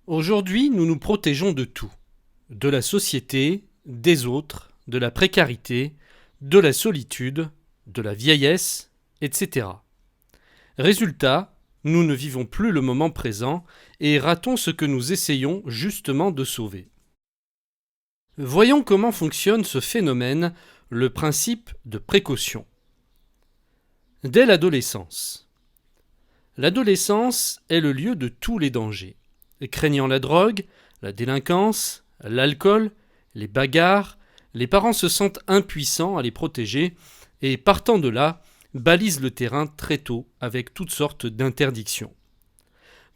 Aujourd'hui, nous nous protégeons de tout. De la société, des autres, de la précarité, de la solitude, de la vieillesse, etc. Résultat, nous ne vivons plus le moment présent et ratons ce que nous essayons justement de sauver. Voyons comment fonctionne ce phénomène, le principe de précaution. Dès l'adolescence. L'adolescence est le lieu de tous les dangers. Craignant la drogue, la délinquance, l'alcool, les bagarres, les parents se sentent impuissants à les protéger et, partant de là, balisent le terrain très tôt avec toutes sortes d'interdictions.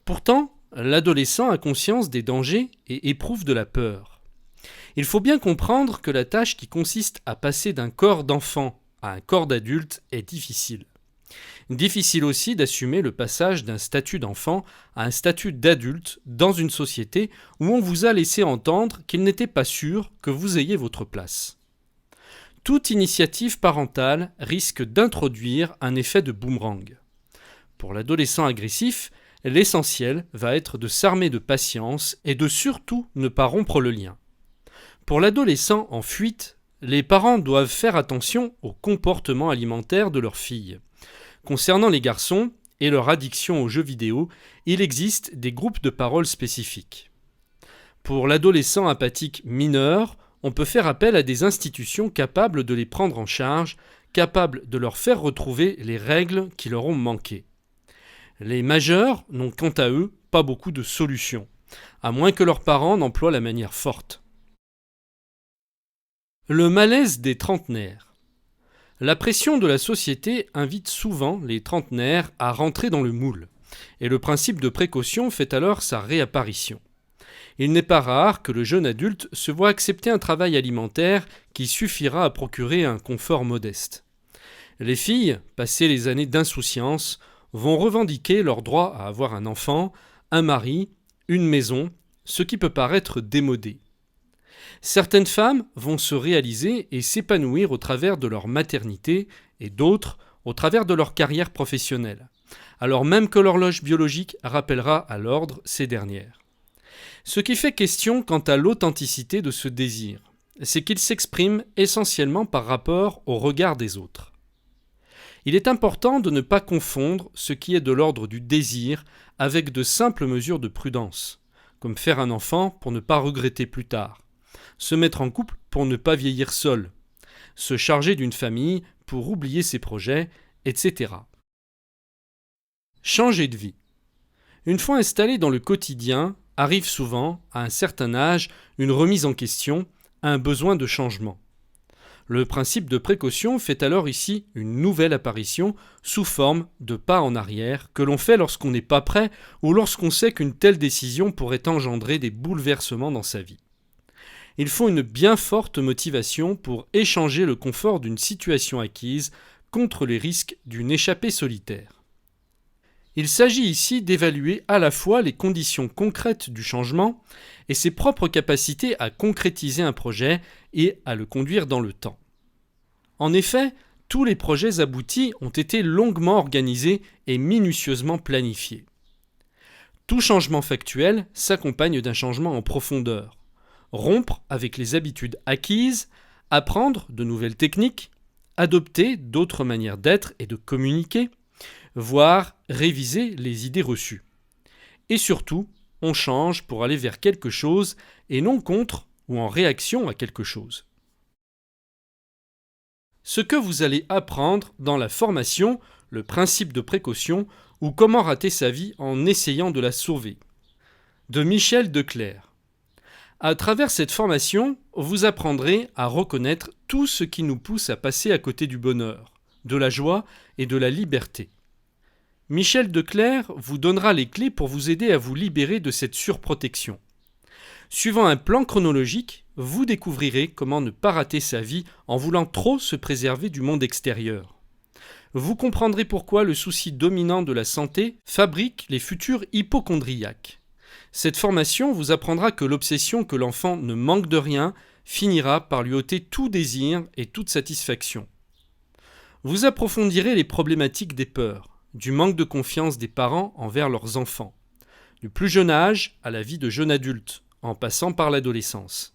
Pourtant, l'adolescent a conscience des dangers et éprouve de la peur. Il faut bien comprendre que la tâche qui consiste à passer d'un corps d'enfant à un corps d'adulte est difficile. Difficile aussi d'assumer le passage d'un statut d'enfant à un statut d'adulte dans une société où on vous a laissé entendre qu'il n'était pas sûr que vous ayez votre place. Toute initiative parentale risque d'introduire un effet de boomerang. Pour l'adolescent agressif, l'essentiel va être de s'armer de patience et de surtout ne pas rompre le lien. Pour l'adolescent en fuite, les parents doivent faire attention au comportement alimentaire de leur fille. Concernant les garçons et leur addiction aux jeux vidéo, il existe des groupes de parole spécifiques. Pour l'adolescent apathique mineur, on peut faire appel à des institutions capables de les prendre en charge, capables de leur faire retrouver les règles qui leur ont manqué. Les majeurs n'ont quant à eux pas beaucoup de solutions, à moins que leurs parents n'emploient la manière forte. Le malaise des trentenaires. La pression de la société invite souvent les trentenaires à rentrer dans le moule, et le principe de précaution fait alors sa réapparition. Il n'est pas rare que le jeune adulte se voit accepter un travail alimentaire qui suffira à procurer un confort modeste. Les filles, passées les années d'insouciance, vont revendiquer leur droit à avoir un enfant, un mari, une maison, ce qui peut paraître démodé. Certaines femmes vont se réaliser et s'épanouir au travers de leur maternité et d'autres au travers de leur carrière professionnelle, alors même que l'horloge biologique rappellera à l'ordre ces dernières. Ce qui fait question quant à l'authenticité de ce désir, c'est qu'il s'exprime essentiellement par rapport au regard des autres. Il est important de ne pas confondre ce qui est de l'ordre du désir avec de simples mesures de prudence, comme faire un enfant pour ne pas regretter plus tard, se mettre en couple pour ne pas vieillir seul, se charger d'une famille pour oublier ses projets, etc. Changer de vie. Une fois installé dans le quotidien, arrive souvent, à un certain âge, une remise en question, un besoin de changement. Le principe de précaution fait alors ici une nouvelle apparition sous forme de pas en arrière que l'on fait lorsqu'on n'est pas prêt ou lorsqu'on sait qu'une telle décision pourrait engendrer des bouleversements dans sa vie. Il faut une bien forte motivation pour échanger le confort d'une situation acquise contre les risques d'une échappée solitaire. Il s'agit ici d'évaluer à la fois les conditions concrètes du changement et ses propres capacités à concrétiser un projet et à le conduire dans le temps. En effet, tous les projets aboutis ont été longuement organisés et minutieusement planifiés. Tout changement factuel s'accompagne d'un changement en profondeur. Rompre avec les habitudes acquises, apprendre de nouvelles techniques, adopter d'autres manières d'être et de communiquer, voire réviser les idées reçues. Et surtout, on change pour aller vers quelque chose et non contre ou en réaction à quelque chose. Ce que vous allez apprendre dans la formation, le principe de précaution ou comment rater sa vie en essayant de la sauver, de Michel Declercq. À travers cette formation, vous apprendrez à reconnaître tout ce qui nous pousse à passer à côté du bonheur, de la joie et de la liberté. Michel Declercq vous donnera les clés pour vous aider à vous libérer de cette surprotection. Suivant un plan chronologique, vous découvrirez comment ne pas rater sa vie en voulant trop se préserver du monde extérieur. Vous comprendrez pourquoi le souci dominant de la santé fabrique les futurs hypocondriaques. Cette formation vous apprendra que l'obsession que l'enfant ne manque de rien finira par lui ôter tout désir et toute satisfaction. Vous approfondirez les problématiques des peurs, du manque de confiance des parents envers leurs enfants, du plus jeune âge à la vie de jeune adulte, en passant par l'adolescence.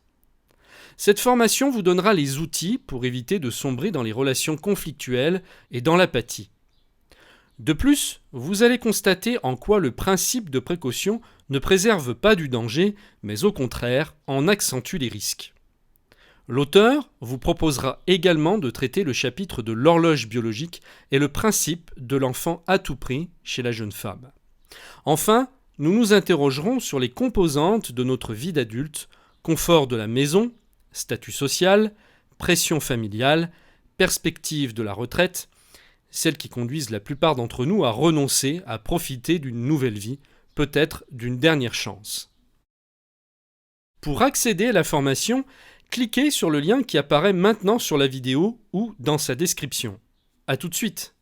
Cette formation vous donnera les outils pour éviter de sombrer dans les relations conflictuelles et dans l'apathie. De plus, vous allez constater en quoi le principe de précaution ne préserve pas du danger, mais au contraire en accentue les risques. L'auteur vous proposera également de traiter le chapitre de l'horloge biologique et le principe de l'enfant à tout prix chez la jeune femme. Enfin, nous nous interrogerons sur les composantes de notre vie d'adulte, confort de la maison, statut social, pression familiale, perspective de la retraite, celles qui conduisent la plupart d'entre nous à renoncer à profiter d'une nouvelle vie, peut-être d'une dernière chance. Pour accéder à la formation, cliquez sur le lien qui apparaît maintenant sur la vidéo ou dans sa description. À tout de suite!